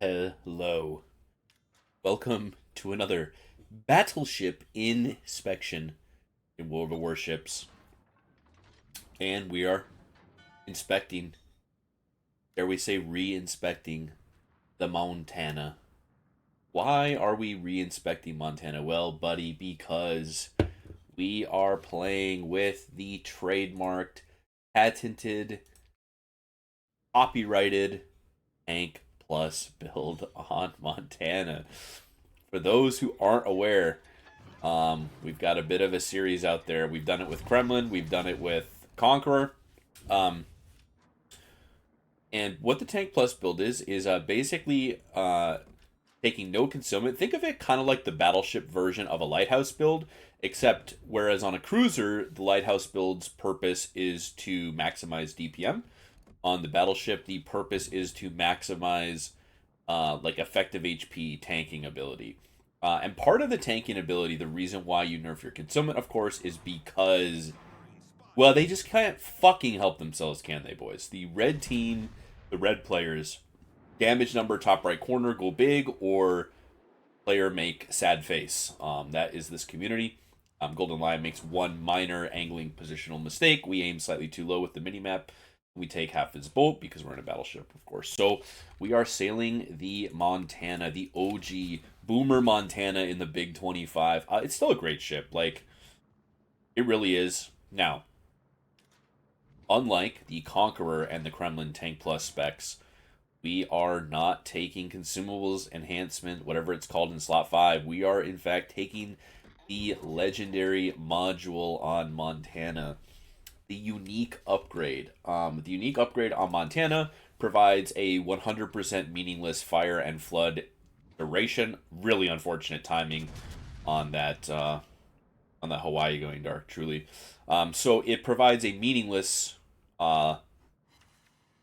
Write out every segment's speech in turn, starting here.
Hello. Welcome to another battleship inspection in World of Warships. And we are inspecting, dare we say, re-inspecting the Montana. Why are we re-inspecting Montana? Well, buddy, because we are playing with the trademarked, patented, copyrighted Tank Plus build on Montana. For those who aren't aware, we've got a bit of a series out there. We've done it with Kremlin, we've done it with Conqueror. Um, and what the Tank Plus build is basically taking no concealment. Think of it kind of like the battleship version of a lighthouse build, except whereas on a cruiser, the lighthouse build's purpose is to maximize DPM. On the battleship, the purpose is to maximize like effective HP tanking ability. And part of the tanking ability, the reason why you nerf your concealment, of course, is because, well, they just can't fucking help themselves, can they, boys? The red team, the red players, damage number top right corner, go big, or player make sad face. That is this community. Golden Lion makes one minor angling positional mistake. We aim slightly too low with the minimap. We take half his boat because we're in a battleship, of course. So we are sailing the Montana, the OG Boomer Montana in the Big 25. It's still a great ship. Like, it really is. Now, unlike the Conqueror and the Kremlin Tank Plus specs, we are not taking consumables enhancement, whatever it's called in slot 5. We are, in fact, taking the legendary module on Montana. The unique upgrade. The unique upgrade on Montana provides a 100% meaningless fire and flood duration. Really unfortunate timing on that Hawaii going dark. Truly, so it provides a meaningless fire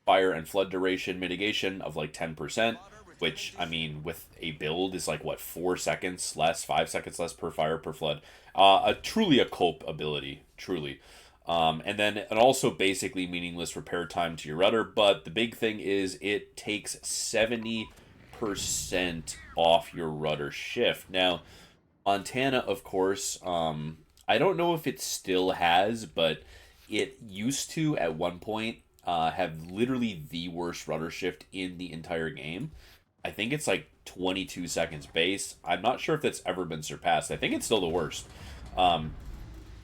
and flood duration mitigation of like 10%. Which, I mean, with a build is like what, 4 seconds less, 5 seconds less per fire per flood. Truly a cope ability. Truly. And then it also basically meaningless repair time to your rudder. But the big thing is it takes 70% off your rudder shift. Now, Montana, of course, I don't know if it still has, but it used to at one point have literally the worst rudder shift in the entire game. I think it's like 22 seconds base. I'm not sure if that's ever been surpassed. I think it's still the worst.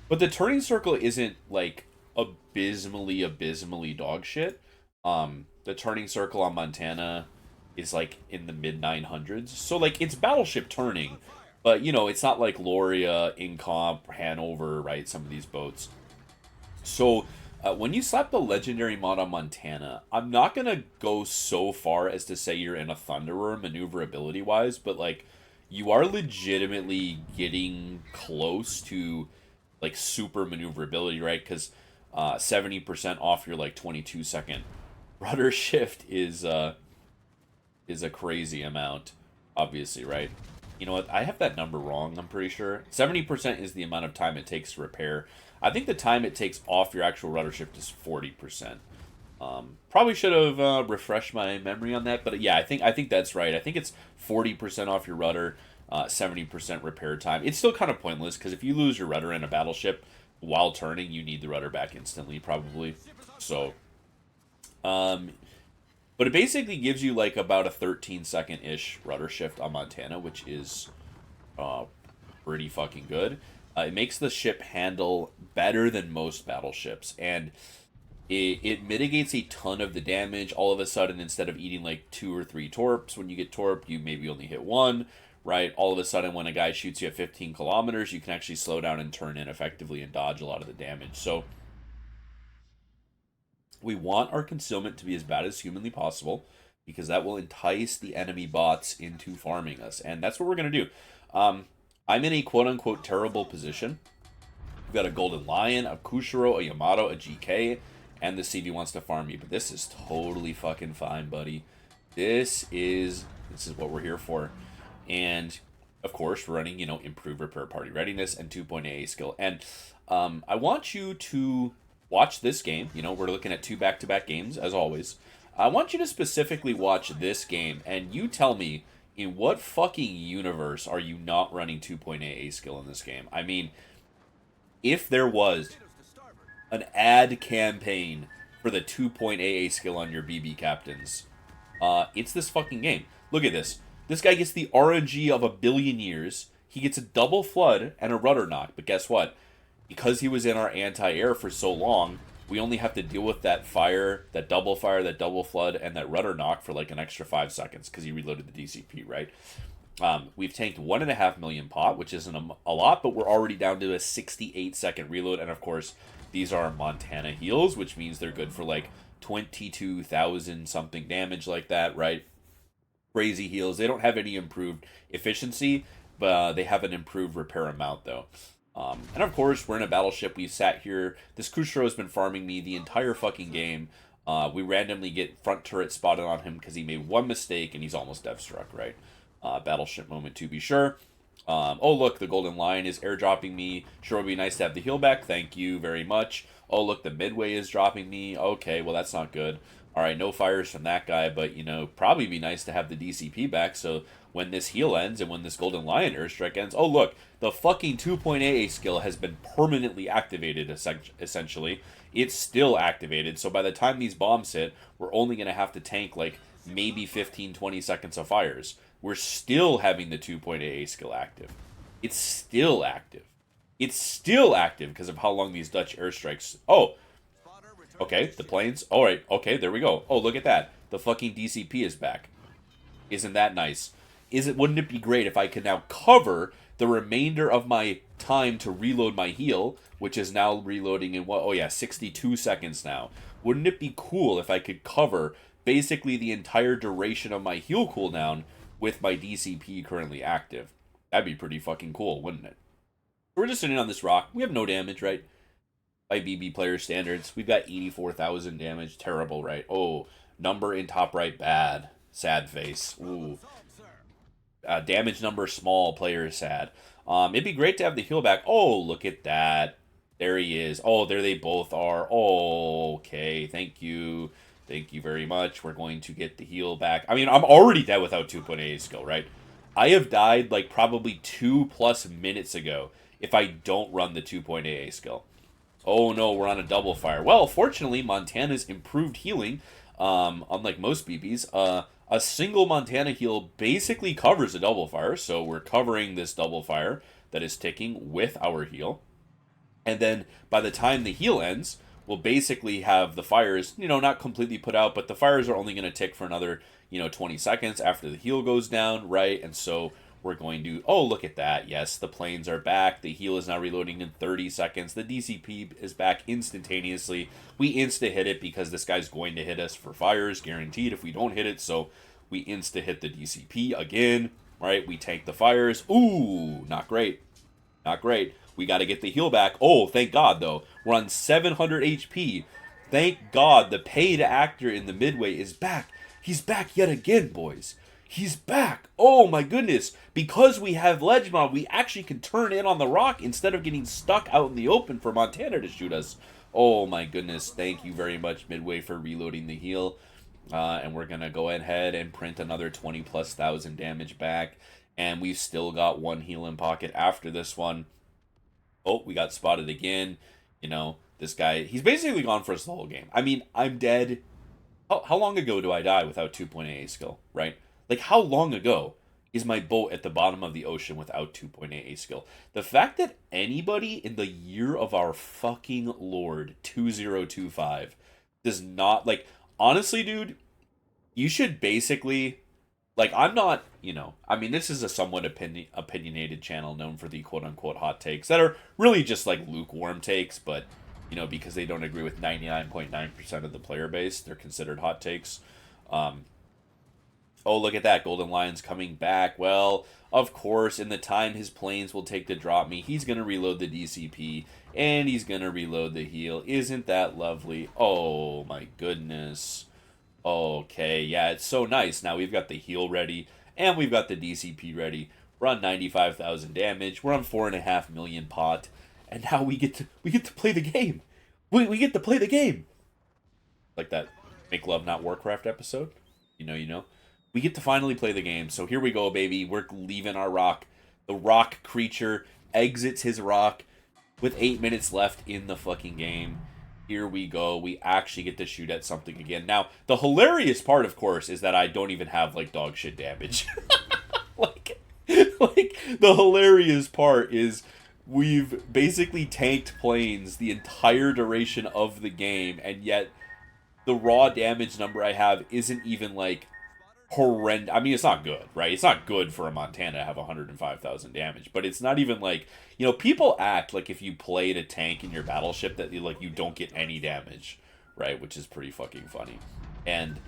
But the turning circle isn't like abysmally dog shit. The turning circle on Montana is like in the mid 900s. So like it's battleship turning, but you know, it's not like Loria, Incomp, Hanover, right? Some of these boats. So when you slap the legendary mod on Montana, I'm not gonna go so far as to say you're in a Thunderer maneuverability wise, but like you are legitimately getting close to like super maneuverability, right? Because 70% off your like 22-second rudder shift is a crazy amount, obviously, right? You know what? I have that number wrong. I'm pretty sure 70% is the amount of time it takes to repair. I think the time it takes off your actual rudder shift is 40%. Probably should have refreshed my memory on that, but yeah, I think that's right. I think it's 40% off your rudder, 70% repair time. It's still kind of pointless because if you lose your rudder in a battleship while turning, you need the rudder back instantly, probably. So, but it basically gives you like about a 13-second ish rudder shift on Montana, which is pretty fucking good. It makes the ship handle better than most battleships, and it mitigates a ton of the damage. All of a sudden, instead of eating like 2 or 3 torps, when you get torped, you maybe only hit 1, right? All of a sudden, when a guy shoots you at 15 kilometers, you can actually slow down and turn in effectively and dodge a lot of the damage. So we want our concealment to be as bad as humanly possible because that will entice the enemy bots into farming us, and that's what we're going to do. I'm in a quote-unquote terrible position. We've got a Golden Lion, a Kushiro, a Yamato, a GK, and the CV wants to farm me, but this is totally fucking fine, buddy. This is what we're here for. And of course, we're running, you know, improved repair party readiness and 2.8 AA skill. And I want you to watch this game. You know, we're looking at 2 back-to-back games as always. I want you to specifically watch this game, and you tell me, in what fucking universe are you not running 2.8 A skill in this game? I mean, if there was an ad campaign for the 2.8 A skill on your BB captains, it's this fucking game. Look at this. This guy gets the RNG of a billion years. He gets a double flood and a rudder knock. But guess what? Because he was in our anti-air for so long, we only have to deal with that fire, that double flood, and that rudder knock for like an extra 5 seconds because he reloaded the DCP, right? We've tanked 1.5 million pot, which isn't a lot, but we're already down to a 68-second reload. And of course, these are Montana heals, which means they're good for like 22,000 something damage like that, right? Crazy heals. They don't have any improved efficiency, but they have an improved repair amount though. And of course, we're in a battleship. We sat here. This Kushro has been farming me the entire fucking game. We randomly get front turret spotted on him because he made one mistake and he's almost dev struck, right? Battleship moment to be sure. Oh, look, the Golden Lion is airdropping me. Sure would be nice to have the heal back. Thank you very much. Oh, look, the Midway is dropping me. Okay, well, that's not good. All right, no fires from that guy, but, you know, probably be nice to have the DCP back, so when this heal ends and when this Golden Lion airstrike ends... Oh, look, the fucking 2.8 skill has been permanently activated, essentially. It's still activated, so by the time these bombs hit, we're only going to have to tank, like, maybe 15-20 seconds of fires. We're still having the 2.8 skill active. It's still active. It's still active because of how long these Dutch airstrikes... Oh, okay, the planes. All right, okay, there we go. Oh, look at that. The fucking DCP is back. Isn't that nice? Wouldn't it be great if I could now cover the remainder of my time to reload my heal, which is now reloading in what? Oh yeah, 62 seconds now. Wouldn't it be cool if I could cover basically the entire duration of my heal cooldown with my DCP currently active? That'd be pretty fucking cool, wouldn't it? We're just sitting on this rock. We have no damage, right? By BB player standards. We've got 84,000 damage. Terrible, right? Oh, number in top right, bad. Sad face. Ooh. Damage number small, player is sad. It'd be great to have the heal back. Oh, look at that. There he is. Oh, there they both are. Oh, okay. Thank you. Thank you very much. We're going to get the heal back. I mean, I'm already dead without 2.8 skill, right? I have died like probably 2+ minutes ago if I don't run the 2.8 skill. Oh no, we're on a double fire. Well, fortunately, Montana's improved healing, unlike most BBs, a single Montana heal basically covers a double fire, so we're covering this double fire that is ticking with our heal. And then by the time the heal ends, we'll basically have the fires, you know, not completely put out, but the fires are only going to tick for another, 20 seconds after the heal goes down, right? And so we're going to... Oh, look at that. Yes, the planes are back. The heal is now reloading in 30 seconds. The DCP is back instantaneously. We insta-hit it because this guy's going to hit us for fires, guaranteed if we don't hit it. So we insta-hit the DCP again, right? We tank the fires. Ooh, not great. Not great. We got to get the heal back. Oh, thank God, though. We're on 700 HP. Thank God the paid actor in the Midway is back. He's back yet again, boys. He's back. Oh my goodness. Because we have Ledge Mob, we actually can turn in on the rock instead of getting stuck out in the open for Montana to shoot us. Oh my goodness. Thank you very much, Midway, for reloading the heal. And we're going to go ahead and print another 20,000+ damage back. And we've still got one heal in pocket after this one. Oh, we got spotted again. This guy, he's basically gone for us the whole game. I mean, I'm dead. How long ago do I die without 2.8 skill, right? Like, how long ago is my boat at the bottom of the ocean without 2.8 skill? The fact that anybody in the year of our fucking Lord, 2025, does not, like, honestly, dude, you should basically, like, I'm not, I mean, this is a somewhat opinionated channel known for the quote-unquote hot takes that are really just, like, lukewarm takes, but, because they don't agree with 99.9% of the player base, they're considered hot takes. Oh, look at that. Golden Lion's coming back. Well, of course, in the time his planes will take to drop me, he's going to reload the DCP, and he's going to reload the heal. Isn't that lovely? Oh, my goodness. Okay, yeah, it's so nice. Now we've got the heal ready, and we've got the DCP ready. We're on 95,000 damage. We're on 4.5 million pot, and now we get to play the game. We get to play the game. Like that. Make Love Not Warcraft episode. You know. We get to finally play the game. So here we go, baby. We're leaving our rock. The rock creature exits his rock with 8 minutes left in the fucking game. Here we go. We actually get to shoot at something again. Now, the hilarious part, of course, is that I don't even have, like, dog shit damage. like, like, the hilarious part is we've basically tanked planes the entire duration of the game, and yet the raw damage number I have isn't even, like, horrendous. I mean, it's not good, right? It's not good for a Montana to have 105,000 damage, but it's not even like, people act like if you played a tank in your battleship that you don't get any damage, right? Which is pretty fucking funny. And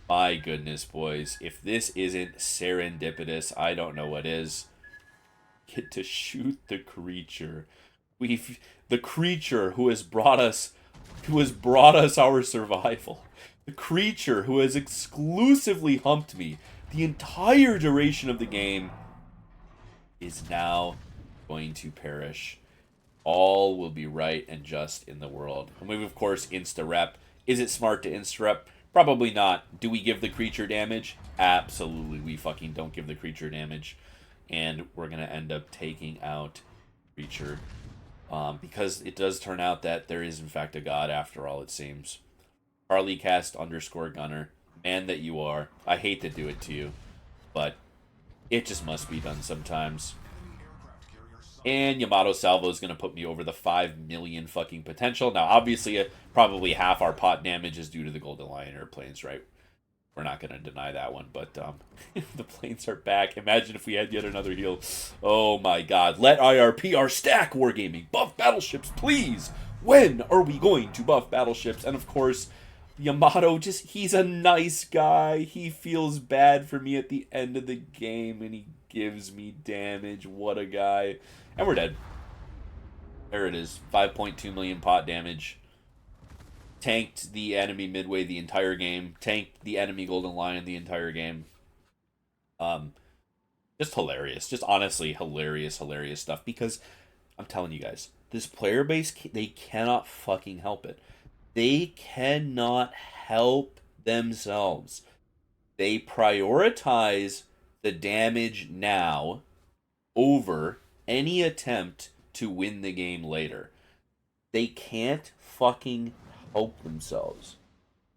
my goodness, boys, if this isn't serendipitous, I don't know what is. Get to shoot the creature. The creature who has brought us our survival. The creature who has exclusively humped me the entire duration of the game is now going to perish. All will be right and just in the world. And we, of course, insta-rep. Is it smart to insta-rep? Probably not. Do we give the creature damage? Absolutely. We fucking don't give the creature damage. And we're going to end up taking out creature. Because it does turn out that there is, in fact, a god after all, it seems. Harleycast_Gunner, man that you are. I hate to do it to you, but it just must be done sometimes. And Yamato Salvo is going to put me over the 5 million fucking potential. Now, obviously, probably half our pot damage is due to the Golden Lion airplanes, right? We're not going to deny that one, but the planes are back. Imagine if we had yet another heal. Oh my god. Let IRP our stack, Wargaming. Buff battleships, please. When are we going to buff battleships? And of course, Yamato, he's a nice guy. He feels bad for me at the end of the game, and he gives me damage. What a guy. And we're dead. There it is. 5.2 million pot damage. Tanked the enemy midway the entire game. Tanked the enemy Golden Lion the entire game. Just hilarious. Just honestly hilarious stuff. Because I'm telling you guys, this player base, they cannot fucking help it. They cannot help themselves. They prioritize the damage now over any attempt to win the game later. They can't fucking help themselves.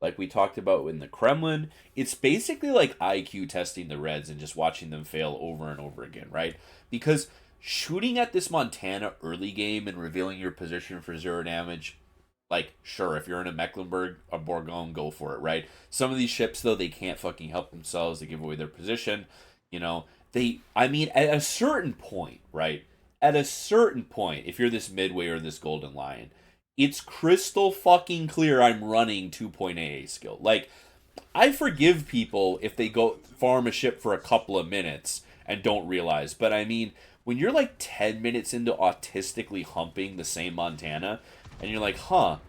Like we talked about in the Kremlin, it's basically like IQ testing the Reds and just watching them fail over and over again, right? Because shooting at this Montana early game and revealing your position for 0 damage, like, sure, if you're in a Mecklenburg or Bourgogne, go for it, right? Some of these ships, though, they can't fucking help themselves. They give away their position. At a certain point, right? At a certain point, if you're this Midway or this Golden Lion, it's crystal fucking clear I'm running 2.8 AA skill. Like, I forgive people if they go farm a ship for a couple of minutes and don't realize. But I mean, when you're like 10 minutes into autistically humping the same Montana, and you're like, how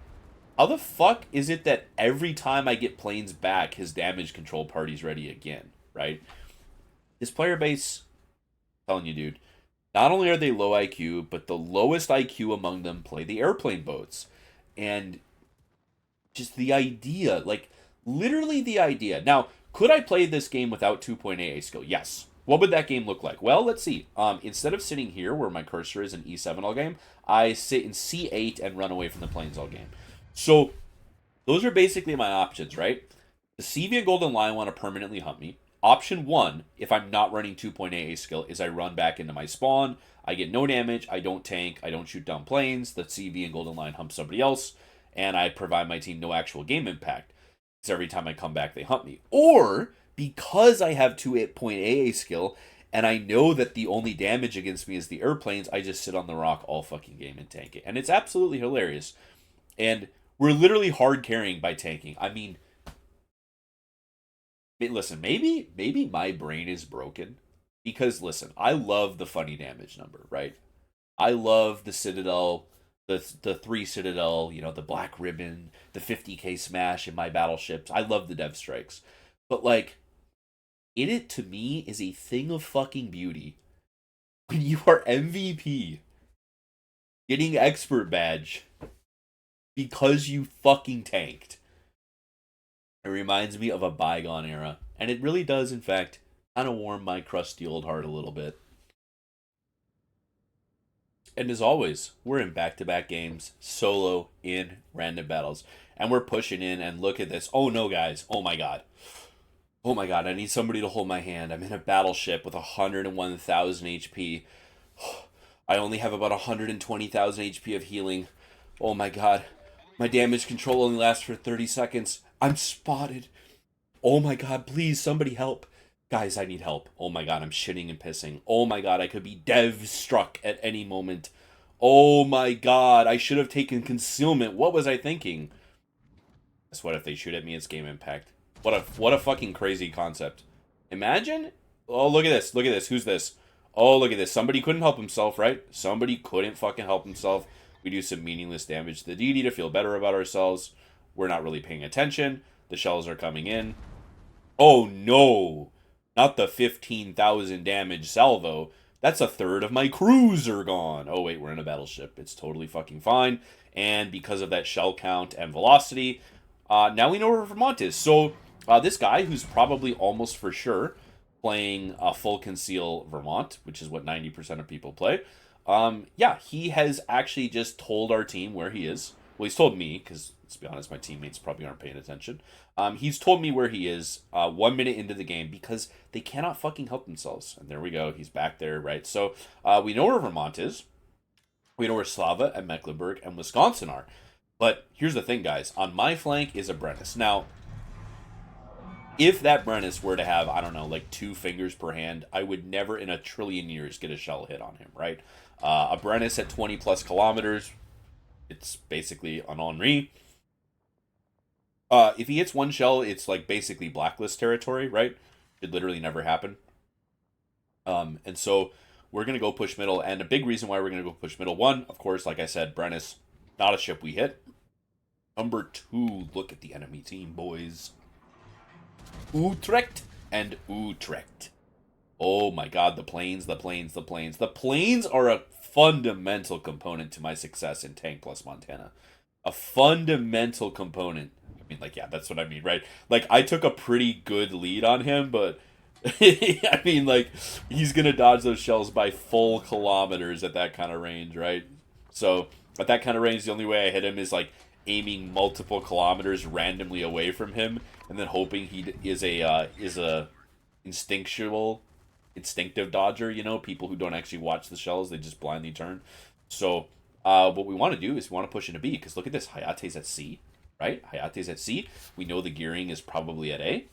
the fuck is it that every time I get planes back, his damage control party's ready again, right? This player base, I'm telling you, dude, not only are they low IQ, but the lowest IQ among them play the airplane boats. And just the idea, like, literally the idea. Now, could I play this game without 2.8 AA skill? Yes. What would that game look like? Well, let's see. Instead of sitting here where my cursor is in E7 all game, I sit in C8 and run away from the planes all game. So, those are basically my options, right? The CV and Golden Lion want to permanently hump me. Option 1, if I'm not running 2.8 AA skill, is I run back into my spawn. I get no damage, I don't tank, I don't shoot down planes. The CV and Golden Lion hump somebody else, and I provide my team no actual game impact. Because every time I come back, they hump me. Or, because I have 2.8 AA skill, and I know that the only damage against me is the airplanes, I just sit on the rock all fucking game and tank it. And it's absolutely hilarious. And we're literally hard carrying by tanking. I mean, listen, maybe my brain is broken. Because, listen, I love the funny damage number, right? I love the Citadel, the 3 Citadel, the Black Ribbon, the 50k smash in my battleships. I love the dev strikes. But, like, it to me is a thing of fucking beauty when you are MVP getting expert badge because you fucking tanked. It reminds me of a bygone era, and it really does, in fact, kind of warm my crusty old heart a little bit. And as always, we're in back to back games, solo in random battles. And we're pushing in, and look at this. Oh no, guys. Oh my god. Oh my god, I need somebody to hold my hand. I'm in a battleship with 101,000 HP. I only have about 120,000 HP of healing. Oh my god. My damage control only lasts for 30 seconds. I'm spotted. Oh my god, please, somebody help. Guys, I need help. Oh my god, I'm shitting and pissing. Oh my god, I could be dev struck at any moment. Oh my god, I should have taken concealment. What was I thinking? Guess what if they shoot at me? It's game impact. What a fucking crazy concept. Imagine. Oh, look at this. Look at this. Who's this? Oh, look at this. Somebody couldn't help himself, right? Somebody couldn't fucking help himself. We do some meaningless damage to the deity to feel better about ourselves. We're not really paying attention. The shells are coming in. Oh no! Not the 15,000 damage salvo. That's a third of my cruiser gone. Oh wait, we're in a battleship. It's totally fucking fine. And because of that shell count and velocity, now we know where Vermont is. So this guy, who's probably almost for sure playing full conceal Vermont, which is what 90% of people play, yeah, he has actually just told our team where he is. Well, he's told me, because let's be honest, my teammates probably aren't paying attention. He's told me where he is 1 minute into the game because they cannot fucking help themselves. And there we go. He's back there, right? So we know where Vermont is. We know where Slava and Mecklenburg and Wisconsin are. But here's the thing, guys. On my flank is a Brennus. Now, if that Brennus were to have, I don't know, like 2 fingers per hand, I would never in a trillion years get a shell hit on him, right? A Brennus at 20 plus kilometers, it's basically an Henri. If he hits 1 shell, it's like basically blacklist territory, right? It literally never happen. And so we're gonna go push middle, and a big reason why we're gonna go push middle, one, of course, like I said, Brennus, not a ship we hit. Number 2, look at the enemy team, boys. Utrecht and Utrecht. Oh my god, the planes, the planes, the planes. The planes are a fundamental component to my success in Tank plus Montana. A fundamental component. I mean, like, yeah, that's what I mean, right? Like, I took a pretty good lead on him, but I mean, like, he's gonna dodge those shells by full kilometers at that kind of range, right? So, at that kind of range, the only way I hit him is, like, aiming multiple kilometers randomly away from him, and then hoping he is a instinctive dodger. You know, people who don't actually watch the shells, they just blindly turn. So, what we want to do is we want to push into B, because look at this, Hayate's at C, right? Hayate's at C. We know the gearing is probably at A.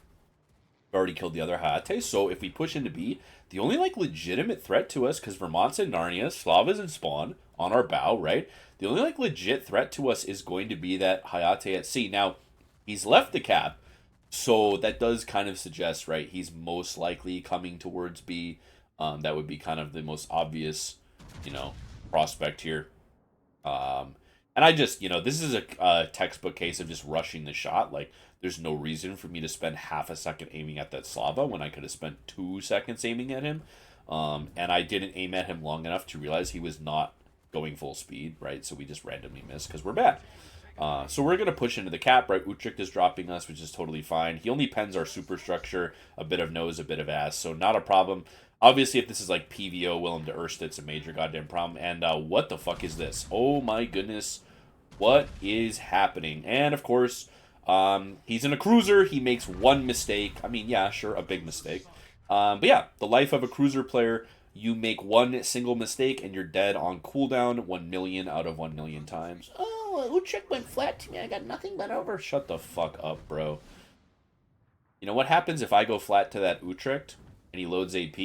We've already killed the other Hayate, so if we push into B, the only, like, legitimate threat to us, because Vermont's in Narnia, Slava's in Spawn, on our bow, right? The only, like, legit threat to us is going to be that Hayate at C. Now, he's left the cap, so that does kind of suggest, right, he's most likely coming towards B. That would be kind of the most obvious, you know, prospect here. And I just, you know, this is a textbook case of just rushing the shot. Like, there's no reason for me to spend half a second aiming at that Slava when I could have spent 2 seconds aiming at him. And I didn't aim at him long enough to realize he was not going full speed, right? So we just randomly missed because we're bad. So we're going to push into the cap, right? Utrecht is dropping us, which is totally fine. He only pens our superstructure, a bit of nose, a bit of ass, so not a problem. Obviously, if this is like PVO, Willem de Erst, it's a major goddamn problem. And what the fuck is this? Oh my goodness. What is happening? And of course, he's in a cruiser. He makes 1 mistake. I mean, yeah, sure, a big mistake. But yeah, the life of a cruiser player, you make 1 single mistake and you're dead on cooldown 1 million out of 1 million times. Oh, Utrecht went flat to me. I got nothing but over. Shut the fuck up, bro. You know what happens if I go flat to that Utrecht and he loads AP?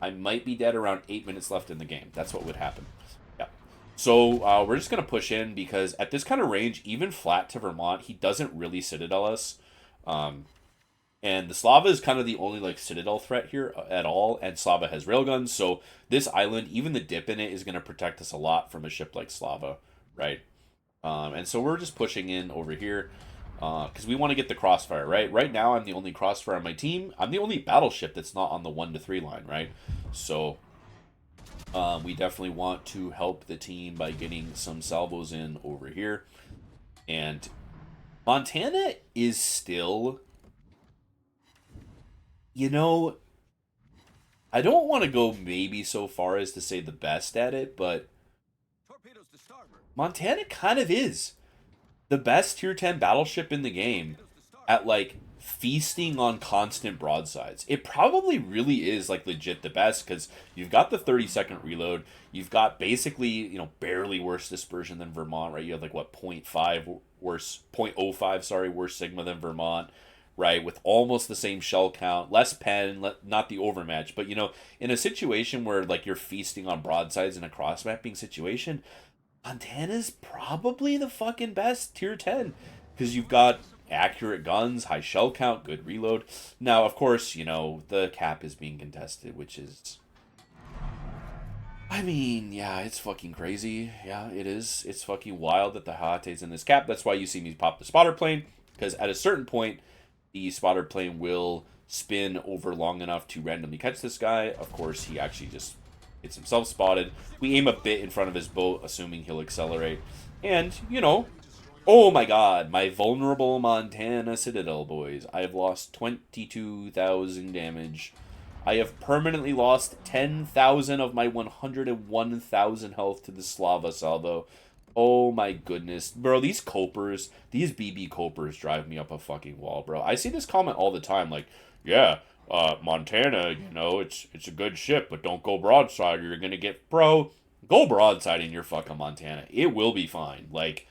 I might be dead around 8 minutes left in the game. That's what would happen. Yeah. So we're just going to push in because at this kind of range, even flat to Vermont, he doesn't really Citadel us. And the Slava is kind of the only, like, Citadel threat here at all, and Slava has railguns, so this island, even the dip in it, is going to protect us a lot from a ship like Slava, right? And so we're just pushing in over here, because we want to get the crossfire, right? Right now, I'm the only crossfire on my team. I'm the only battleship that's not on the 1 to 3 line, right? So we definitely want to help the team by getting some salvos in over here. And Montana is still, you know, I don't want to go maybe so far as to say the best at it, but Montana kind of is the best tier 10 battleship in the game at like feasting on constant broadsides. It probably really is like legit the best because you've got the 30-second reload. You've got basically, barely worse dispersion than Vermont, right? You have like what, point 0.5 worse, 0.05, sorry, worse Sigma than Vermont, right? With almost the same shell count, less pen, not the overmatch. But, in a situation where like you're feasting on broadsides in a cross mapping situation, Montana's probably the fucking best tier 10 because you've got accurate guns, high shell count, good reload. Now, of course, the cap is being contested, which is. I mean, yeah, it's fucking crazy. Yeah, it is. It's fucking wild that the Hate's in this cap. That's why you see me pop the spotter plane because at a certain point, the spotter plane will spin over long enough to randomly catch this guy. Of course, he actually just gets himself spotted. We aim a bit in front of his boat, assuming he'll accelerate. And, oh my god, my vulnerable Montana Citadel, boys. I have lost 22,000 damage. I have permanently lost 10,000 of my 101,000 health to the Slava salvo. Oh my goodness. Bro, these copers, these BB copers drive me up a fucking wall, bro. I see this comment all the time, like, yeah, Montana, it's a good ship, but don't go broadside or you're gonna get, bro, go broadside in your fucking Montana. It will be fine. Like,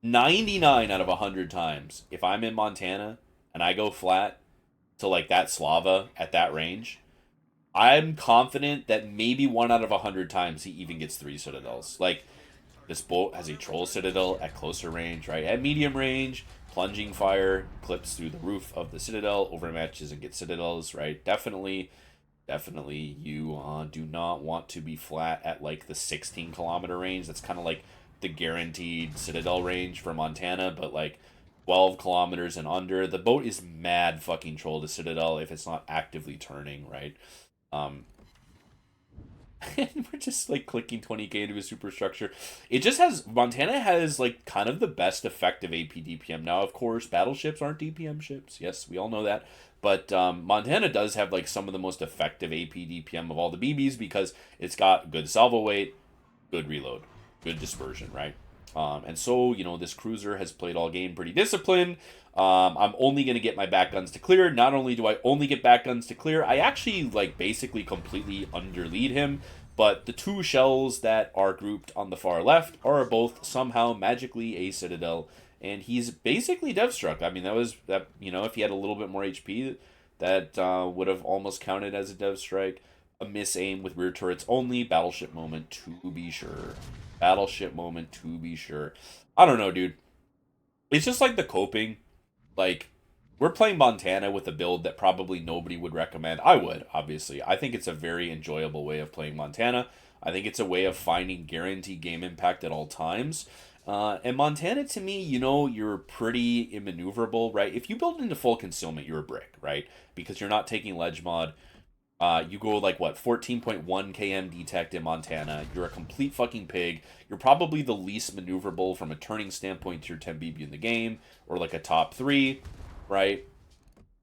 99 out of 100 times, if I'm in Montana and I go flat to like that Slava at that range, I'm confident that maybe 1 out of 100 times he even gets 3 citadels. Like, this boat has a troll citadel at closer range, right? At medium range, plunging fire clips through the roof of the citadel, overmatches and gets citadels, right? Definitely, you do not want to be flat at like the 16-kilometer range. That's kind of like the guaranteed citadel range for Montana, but like 12 kilometers and under, the boat is mad fucking troll to citadel if it's not actively turning, right? Um, and we're just like clicking 20k into a superstructure. It just has, Montana has like kind of the best effective AP DPM. Now, of course, battleships aren't DPM ships. Yes, we all know that. But Montana does have like some of the most effective AP DPM of all the BBs because it's got good salvo weight, good reload, good dispersion, right? And so, this cruiser has played all game pretty disciplined. I'm only going to get my back guns to clear. Not only do I only get back guns to clear, I actually, like, basically completely underlead him. But the 2 shells that are grouped on the far left are both somehow magically a citadel. And he's basically dev-struck. I mean, if he had a little bit more HP, that would have almost counted as a dev strike. A miss aim with rear turrets only. Battleship moment to be sure. Battleship moment to be sure. I don't know, dude. It's just like the coping. Like, we're playing Montana with a build that probably nobody would recommend. I would, obviously. I think it's a very enjoyable way of playing Montana. I think it's a way of finding guaranteed game impact at all times. And Montana, to me, you're pretty immaneuverable, right? If you build into full concealment, you're a brick, right? Because you're not taking ledge mod. You go like what, 14.1 km detect in Montana. You're a complete fucking pig. You're probably the least maneuverable from a turning standpoint to your 10 BB in the game, or like a top 3, right?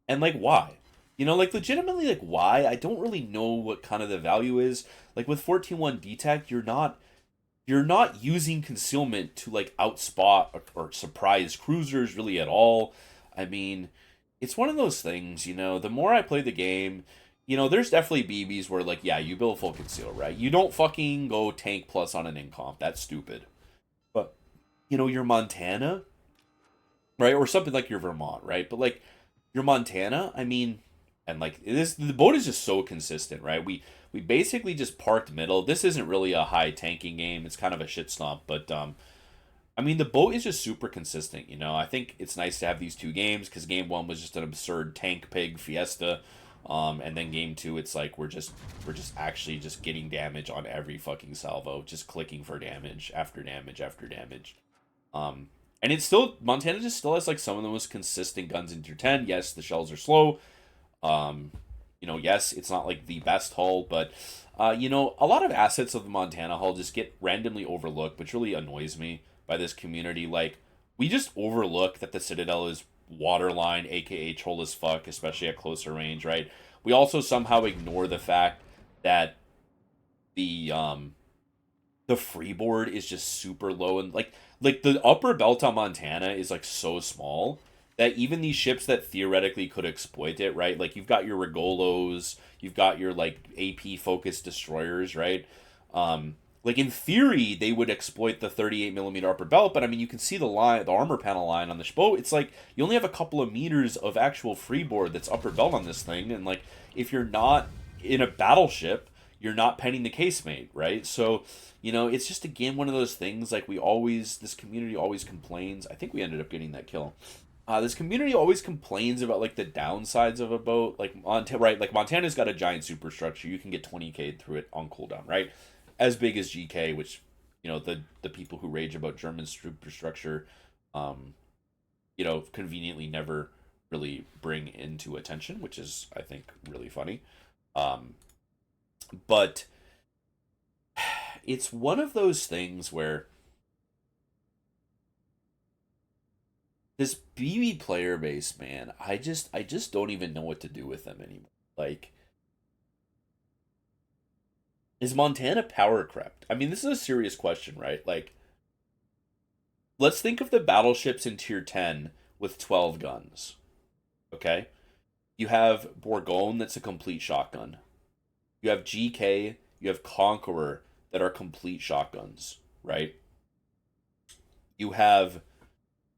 And like, why? Like legitimately, like, why? I don't really know what kind of the value is. Like with 14.1 detect, you're not using concealment to like outspot or surprise cruisers really at all. I mean, it's one of those things, the more I play the game, there's definitely BBs where, like, yeah, you build full conceal, right? You don't fucking go tank plus on an incomp. That's stupid. But, your Montana, right? Or something like your Vermont, right? But, like, your Montana, I mean, and, like, the boat is just so consistent, right? We basically just parked middle. This isn't really a high tanking game. It's kind of a shit stomp. But, I mean, the boat is just super consistent, I think it's nice to have these 2 games because game 1 was just an absurd tank pig fiesta. And then game 2, it's like we're just actually just getting damage on every fucking salvo, just clicking for damage after damage after damage. And it's still, Montana just still has like some of the most consistent guns in tier 10. Yes, the shells are slow. Yes, it's not like the best hull, but a lot of assets of the Montana hull just get randomly overlooked, which really annoys me. by this community. Like, we just overlook that the Citadel is waterline, aka troll as fuck, especially at closer range, right? We also somehow ignore the fact that the um the freeboard is just super low, and like the upper belt on Montana is like so small that even these ships that theoretically could exploit it, right? Like, you've got your Regolos, you've got your like AP focused destroyers, right? Like, in theory they would exploit the 38 millimeter upper belt, but I mean, you can see the line, the armor panel line on the boat. It's like you only have a couple of meters of actual freeboard that's upper belt on this thing, and like, if you're not in a battleship, you're not penning the casemate, right? So, it's just, again, one of those things. Like, this community always complains. I think we ended up getting that kill. This community always complains about like the downsides of a boat. Like, right? Like, Montana's got a giant superstructure. You can get 20k through it on cooldown, right? As big as GK, which, the people who rage about German superstructure, um, conveniently never really bring into attention, which is, I think, really funny. Um, but it's one of those things where this BB player base, man, I just don't even know what to do with them anymore. Like, is Montana power crept? I mean, this is a serious question, right? Like, let's think of the battleships in tier 10 with 12 guns. Okay? You have Bourgogne, that's a complete shotgun. You have GK, you have Conqueror, that are complete shotguns, right? You have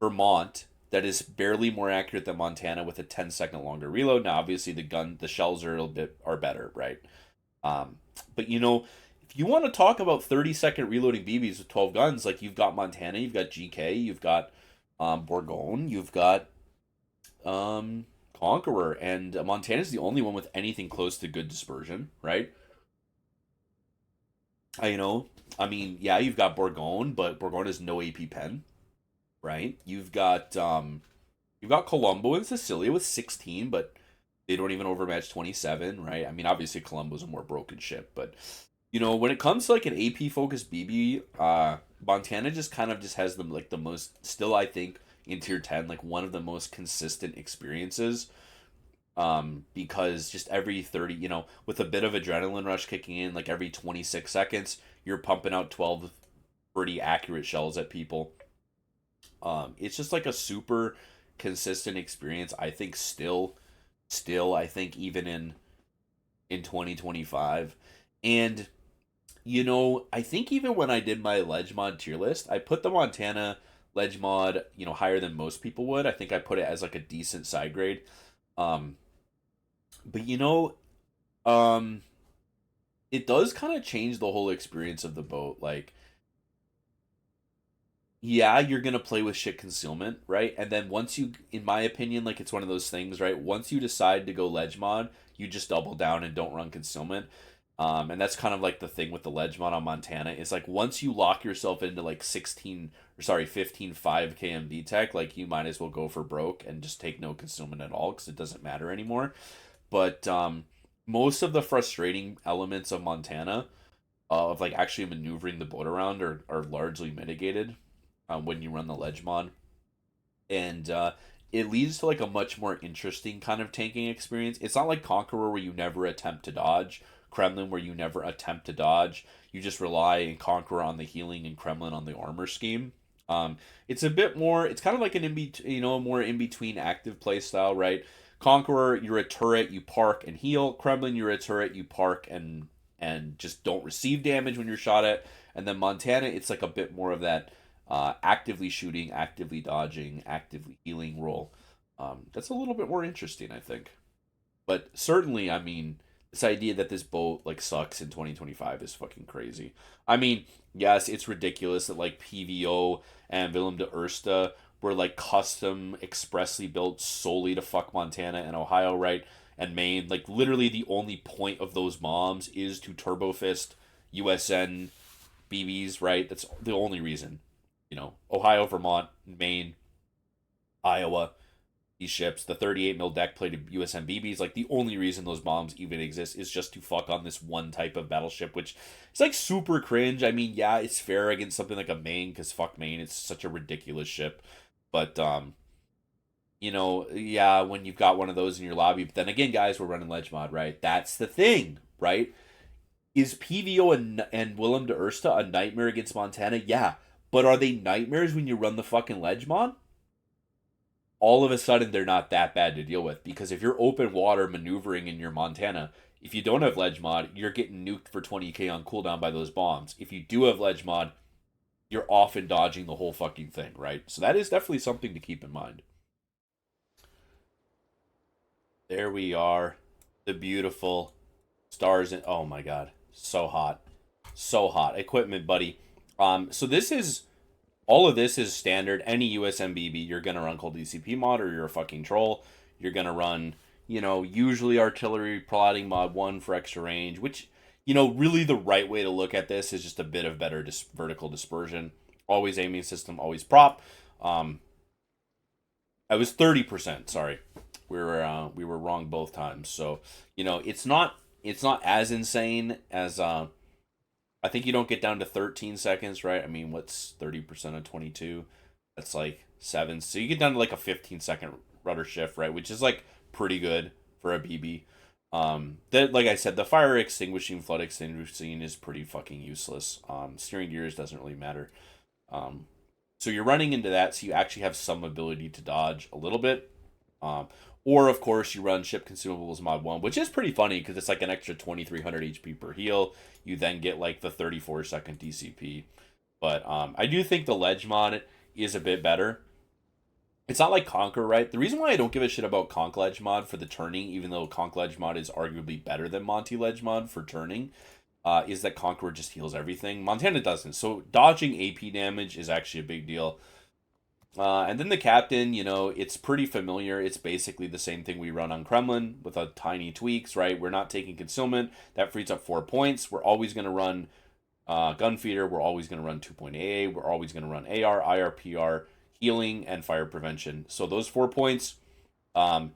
Vermont, that is barely more accurate than Montana with a 10-second longer reload. Now, obviously, the shells are a little bit are better, right? But if you want to talk about 30-second reloading BBs with 12 guns, like, you've got Montana, you've got GK, you've got Bourgogne, you've got Conqueror, and Montana's the only one with anything close to good dispersion, right? I mean, yeah, you've got Bourgogne, but Bourgogne has no AP pen, right? You've got Colombo and Sicilia with 16, but they don't even overmatch 27, right? I mean, obviously Colombo's a more broken ship, but when it comes to like an AP focused BB, Montana just kind of just has them like the most, still, I think, in tier 10, like one of the most consistent experiences. Because just every 30, with a bit of adrenaline rush kicking in, like every 26 seconds, you're pumping out 12 pretty accurate shells at people. It's just like a super consistent experience. I think still, I think, even in 2025. And I think even when I did my ledge mod tier list, I put the Montana ledge mod, higher than most people would. I think I put it as like a decent side grade. Um, but um, it does kind of change the whole experience of the boat. Like, yeah, you're gonna play with shit concealment, right? And then once you, in my opinion, like, it's one of those things, right? Once you decide to go ledge mod, you just double down and don't run concealment. And that's kind of like the thing with the ledge mod on Montana, is like, once you lock yourself into like 16, or sorry, 15 5 KMD tech, like, you might as well go for broke and just take no concealment at all, because it doesn't matter anymore. But most of the frustrating elements of Montana, of like actually maneuvering the boat around, are largely mitigated when you run the ledge mod, and it leads to like a much more interesting kind of tanking experience. It's not like Conqueror, where you never attempt to dodge, Kremlin, where you never attempt to dodge. You just rely in Conqueror on the healing and Kremlin on the armor scheme. It's a bit more. It's kind of like an more in between active play style, right? Conqueror, you're a turret, you park and heal. Kremlin, you're a turret, you park and just don't receive damage when you're shot at. And then Montana, it's like a bit more of that actively shooting, actively dodging, actively healing role. That's a little bit more interesting, I think. But certainly, I mean, this idea that this boat like sucks in 2025 is fucking crazy. I mean, yes, it's ridiculous that like PVO and Willem de Ursta were like custom expressly built solely to fuck Montana and Ohio, right? And Maine. Like, literally the only point of those bombs is to turbo fist USN BBs, right? That's the only reason. Ohio, Vermont, Maine, Iowa. these ships. The 38 mil deck plated USMBBs, like the only reason those bombs even exist is just to fuck on this one type of battleship, which is like super cringe. I mean, yeah, it's fair against something like a Maine, because fuck Maine, it's such a ridiculous ship. But yeah, when you've got one of those in your lobby, but then again, guys, we're running ledge mod, right? That's the thing, right? Is PVO and Willem de Ursta a nightmare against Montana? Yeah, but are they nightmares when you run the fucking ledge mod? All of a sudden they're not that bad to deal with, because if you're open water maneuvering in your Montana, if you don't have ledge mod, you're getting nuked for 20k on cooldown by those bombs. If you do have ledge mod, you're often dodging the whole fucking thing, right? So that is definitely something to keep in mind. There we are. The beautiful stars and oh my god, so hot. So hot. Equipment, buddy. So this is all of this is standard. Any USMBB, you're gonna run cold DCP mod, or you're a fucking troll. You're gonna run, usually artillery plotting mod 1 for extra range, which, really the right way to look at this is just a bit of better vertical dispersion. Always aiming system, always prop. I was 30%, sorry. We were wrong both times. So, it's not as insane as I think you don't get down to 13 seconds, right? I mean, what's 30% of 22? That's like 7. So you get down to like a 15-second rudder shift, right? Which is like pretty good for a BB. That, like I said, the fire extinguishing, flood extinguishing is pretty fucking useless. Steering gears doesn't really matter. So you're running into that, so you actually have some ability to dodge a little bit. Or, of course, you run Ship Consumables Mod 1, which is pretty funny because it's like an extra 2300 HP per heal. You then get like the 34-second DCP. But I do think the Ledge Mod is a bit better. It's not like Conquer, right? The reason why I don't give a shit about Conk Ledge Mod for the turning, even though Conk Ledge Mod is arguably better than Monty Ledge Mod for turning, is that Conqueror just heals everything. Montana doesn't. So dodging AP damage is actually a big deal. And then the captain, it's pretty familiar. It's basically the same thing we run on Kremlin with a tiny tweaks, right? We're not taking concealment. That frees up 4 points. We're always going to run Gunfeeder. We're always going to run 2-point AA. We're always going to run AR, IRPR, healing, and fire prevention. So those 4 points, we're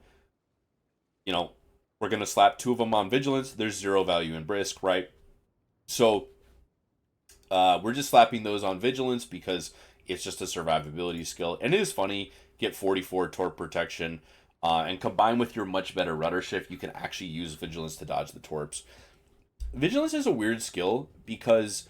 going to slap 2 of them on vigilance. There's 0 value in brisk, right? So we're just slapping those on vigilance because it's just a survivability skill. And it is funny, get 44 torp protection, and combined with your much better rudder shift, you can actually use vigilance to dodge the torps. Vigilance is a weird skill because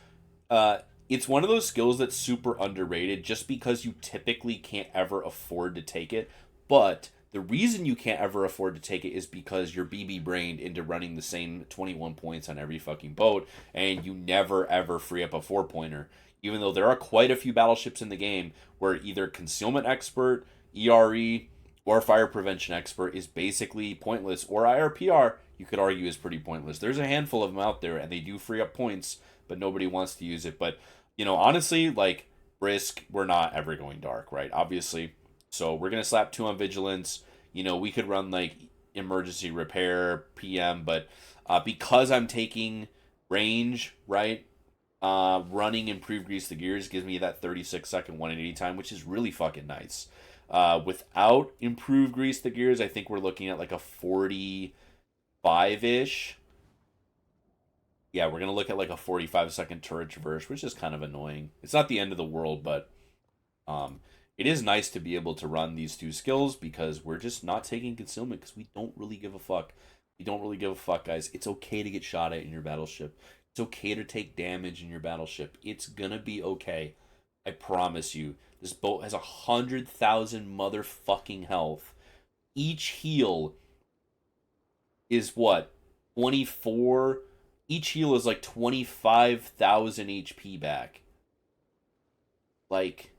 it's one of those skills that's super underrated just because you typically can't ever afford to take it. But the reason you can't ever afford to take it is because you're BB brained into running the same 21 points on every fucking boat, and you never ever free up a 4-pointer. Even though there are quite a few battleships in the game where either concealment expert, ERE, or fire prevention expert is basically pointless, or IRPR, you could argue, is pretty pointless. There's a handful of them out there, and they do free up points, but nobody wants to use it. But, honestly, like, brisk, we're not ever going dark, right? Obviously. So we're going to slap 2 on vigilance. We could run, like, emergency repair, PM, but because I'm taking range, right? Running improved grease the gears gives me that 36-second 180 time, which is really fucking nice. Without improved grease the gears, I think we're looking at like a 45-ish. Yeah, we're going to look at like a 45-second turret traverse, which is kind of annoying. It's not the end of the world, but it is nice to be able to run these 2 skills because we're just not taking concealment because we don't really give a fuck. We don't really give a fuck, guys. It's okay to get shot at in your battleship. It's okay to take damage in your battleship. It's gonna be okay. I promise you. This boat has 100,000 motherfucking health. Each heal is what? 24? Each heal is like 25,000 HP back. Like,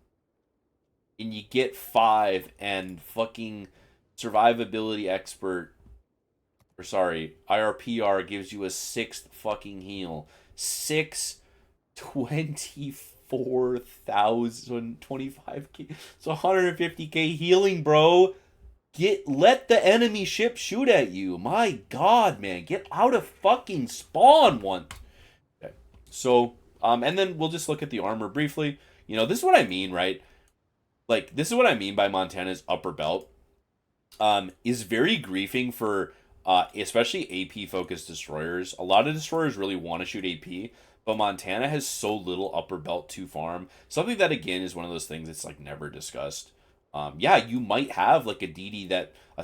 and you get 5, and fucking survivability expert, or sorry, IRPR gives you a 6th fucking heal. 24,000, 25k. It's 150k healing, bro. Let the enemy ship shoot at you. My god, man. Get out of fucking spawn one. Okay. So, and then we'll just look at the armor briefly. This is what I mean, right? Like, this is what I mean by Montana's upper belt. is very griefing for especially AP focused destroyers. A lot of destroyers really want to shoot AP, but Montana has so little upper belt to farm. Something that again is one of those things that's like never discussed. Yeah, you might have like a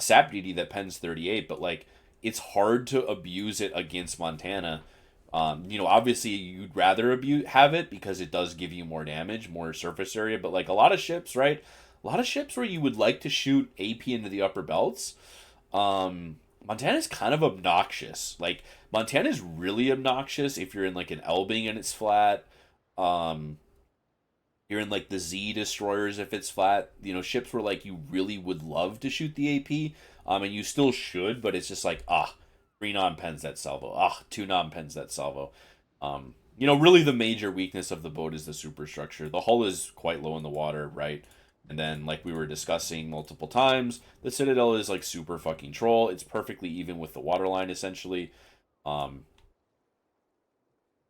sap DD that pens 38, but like it's hard to abuse it against Montana. Obviously you'd rather have it because it does give you more damage, more surface area, but like a lot of ships, right? A lot of ships where you would like to shoot AP into the upper belts. Montana's kind of obnoxious. Like Montana's really obnoxious if you're in like an Elbing and it's flat. Um, you're in like the Z destroyers if it's flat. Ships where like you really would love to shoot the AP. And you still should, but it's just like 3 non-pens that salvo. 2 non-pens that salvo. Really the major weakness of the boat is the superstructure. The hull is quite low in the water, right? And then, like we were discussing multiple times, the Citadel is like super fucking troll. It's perfectly even with the waterline, essentially. Um,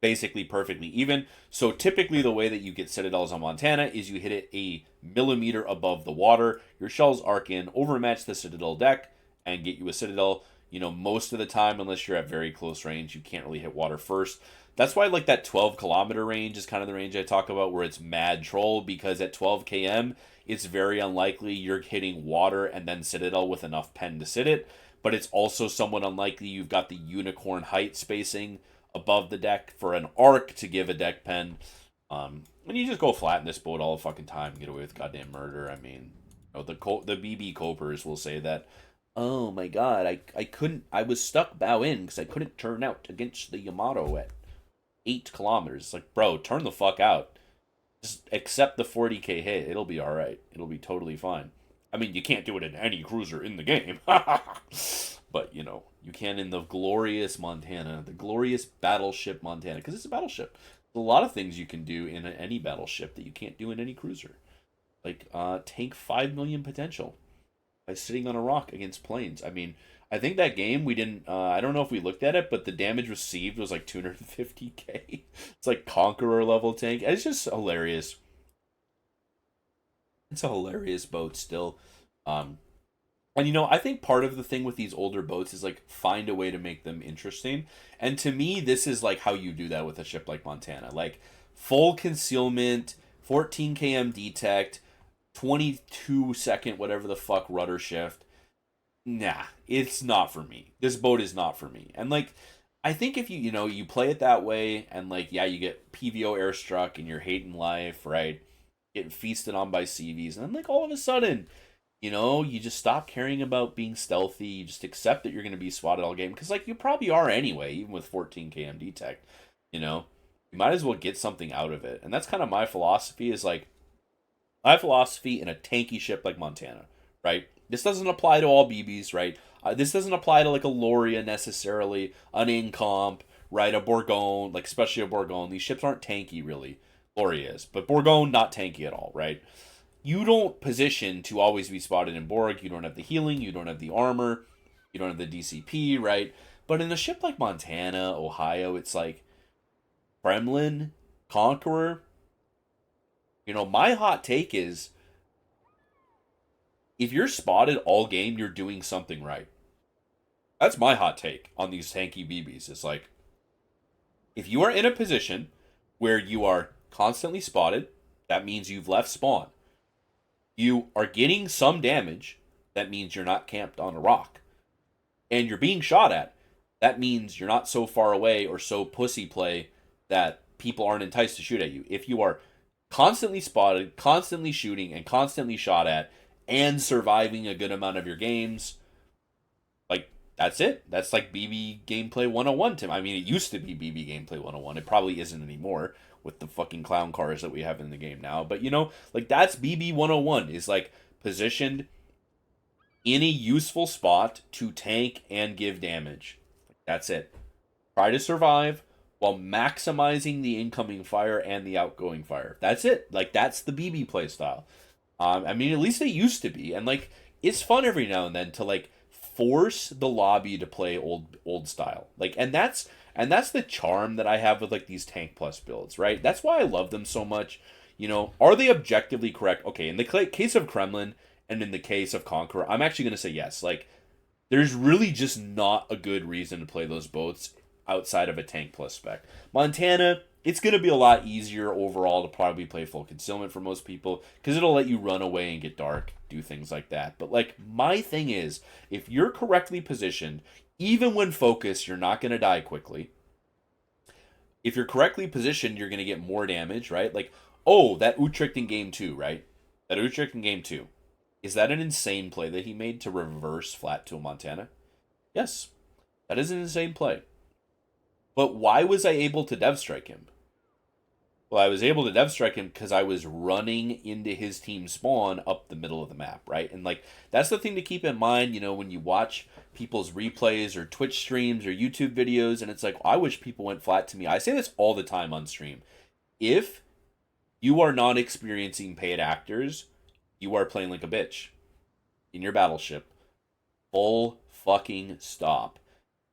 Basically perfectly even. So typically the way that you get Citadels on Montana is you hit it a millimeter above the water. Your shells arc in, overmatch the Citadel deck, and get you a Citadel. Most of the time, unless you're at very close range, you can't really hit water first. That's why like that 12-kilometer range is kind of the range I talk about where it's mad troll, because at 12 km, it's very unlikely you're hitting water and then Citadel with enough pen to sit it. But it's also somewhat unlikely you've got the unicorn height spacing above the deck for an arc to give a deck pen. And you just go flat in this boat all the fucking time, get away with goddamn murder. I mean, the BB Copers will say that, oh my god, I was stuck bow in because I couldn't turn out against the Yamato at 8 kilometers. It's like, bro, turn the fuck out. Just accept the 40k hit. It'll be all right. It'll be totally fine. I mean, you can't do it in any cruiser in the game. But, you can in the glorious Montana, the glorious battleship Montana, because it's a battleship. There's a lot of things you can do in any battleship that you can't do in any cruiser. Like, tank 5 million potential by sitting on a rock against planes. I mean, I think that game we didn't. I don't know if we looked at it, but the damage received was like 250k. It's like Conqueror level tank. It's just hilarious. It's a hilarious boat still. And I think part of the thing with these older boats is like find a way to make them interesting. And to me, this is like how you do that with a ship like Montana. Like full concealment, 14 km detect, 22-second whatever the fuck rudder shift. Nah, it's not for me. This boat is not for me. And like I think if you play it that way and like yeah, you get PVO airstruck and you're hating life, right? Getting feasted on by CVs, and then like all of a sudden, you just stop caring about being stealthy. You just accept that you're going to be swatted all game because like you probably are anyway, even with 14 km detect. You might as well get something out of it, and that's kind of my philosophy. Is like my philosophy in a tanky ship like Montana, right? This doesn't apply to all BBs, right? This doesn't apply to like a Loria necessarily, an Incomp, right? A Bourgogne, like especially a Bourgogne. These ships aren't tanky really. Loria is, but Bourgogne not tanky at all, right? You don't position to always be spotted in Borg. You don't have the healing. You don't have the armor. You don't have the DCP, right? But in a ship like Montana, Ohio, it's like Kremlin, Conqueror. My hot take is if you're spotted all game, you're doing something right. That's my hot take on these tanky BBs. It's like if you are in a position where you are constantly spotted, that means you've left spawn. You are getting some damage, that means you're not camped on a rock. And you're being shot at, that means you're not so far away or so pussy play that people aren't enticed to shoot at you. If you are constantly spotted, constantly shooting, and constantly shot at, and surviving a good amount of your games, like, that's it. That's like BB Gameplay 101, Tim. I mean, it used to be BB Gameplay 101. It probably isn't anymore with the fucking clown cars that we have in the game now. But, like, that's BB 101, is, like, positioned in a useful spot to tank and give damage. That's it. Try to survive while maximizing the incoming fire and the outgoing fire. That's it. Like, that's the BB play style. I mean, at least it used to be. And, like, it's fun every now and then to, like, force the lobby to play old style. Like, and that's the charm that I have with, like, these Tank Plus builds, right? That's why I love them so much. Are they objectively correct? Okay, in the case of Kremlin, And in the case of Conqueror, I'm actually going to say yes. Like, there's really just not a good reason to play those boats outside of a tank plus spec. Montana, it's going to be a lot easier overall to probably play full concealment for most people because it'll let you run away and get dark, do things like that. But like my thing is, if you're correctly positioned, even when focused, you're not going to die quickly. If you're correctly positioned, you're going to get more damage, right? Like, oh, that Utrecht in game 2, right? That Utrecht in game 2. Is that an insane play that he made to reverse flat to a Montana? Yes, that is an insane play. But why was I able to dev strike him? Well, I was able to dev strike him because I was running into his team spawn up the middle of the map, right? And like that's the thing to keep in mind, when you watch people's replays or Twitch streams or YouTube videos, and it's like, I wish people went flat to me. I say this all the time on stream. If you are not experiencing paid actors, you are playing like a bitch in your battleship. Full fucking stop.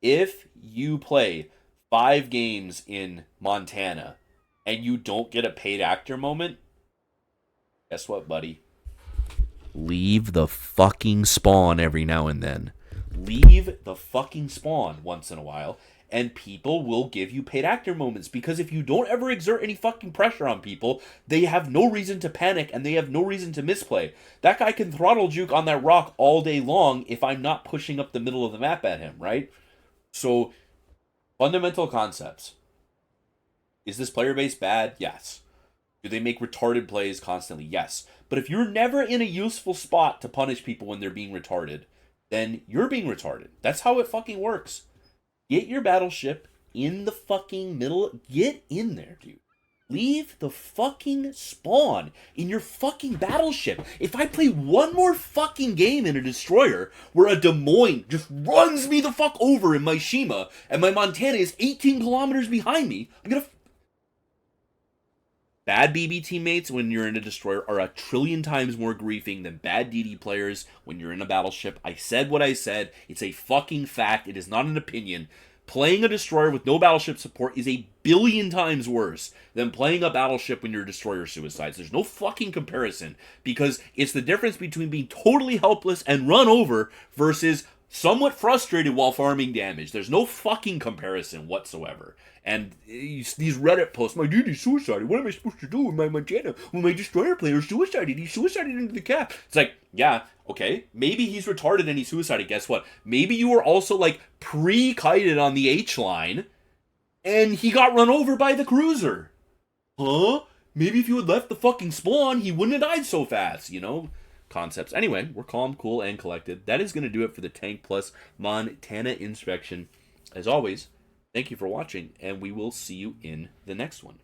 If you play 5 games in Montana and you don't get a paid actor moment, guess what, buddy? Leave the fucking spawn every now and then. Leave the fucking spawn once in a while, and people will give you paid actor moments, because if you don't ever exert any fucking pressure on people, they have no reason to panic and they have no reason to misplay. That guy can throttle juke on that rock all day long if I'm not pushing up the middle of the map at him, right? So, fundamental concepts. Is this player base bad? Yes. Do they make retarded plays constantly? Yes. But if you're never in a useful spot to punish people when they're being retarded, then you're being retarded. That's how it fucking works. Get your battleship in the fucking middle. Get in there, dude. Leave the fucking spawn in your fucking battleship. If I play one more fucking game in a destroyer where a Des Moines just runs me the fuck over in my Shima and my Montana is 18 kilometers behind me, I'm gonna... Bad BB teammates when you're in a destroyer are a trillion times more griefing than bad DD players when you're in a battleship. I said what I said. It's a fucking fact. It is not an opinion. Playing a destroyer with no battleship support is a billion times worse than playing a battleship when your destroyer suicides. There's no fucking comparison, because it's the difference between being totally helpless and run over versus somewhat frustrated while farming damage. There's no fucking comparison whatsoever. And these Reddit posts, my dude is suicided. What am I supposed to do with my Montana when my destroyer player suicided? He suicided into the cap. It's like, yeah, okay, maybe he's retarded and he suicided. Guess what? Maybe you were also like pre-kited on the H line and he got run over by the cruiser. Huh? Maybe if you had left the fucking spawn, he wouldn't have died so fast, Concepts. Anyway, we're calm, cool, and collected. That is going to do it for the Tank Plus Montana inspection. As always, thank you for watching, and we will see you in the next one.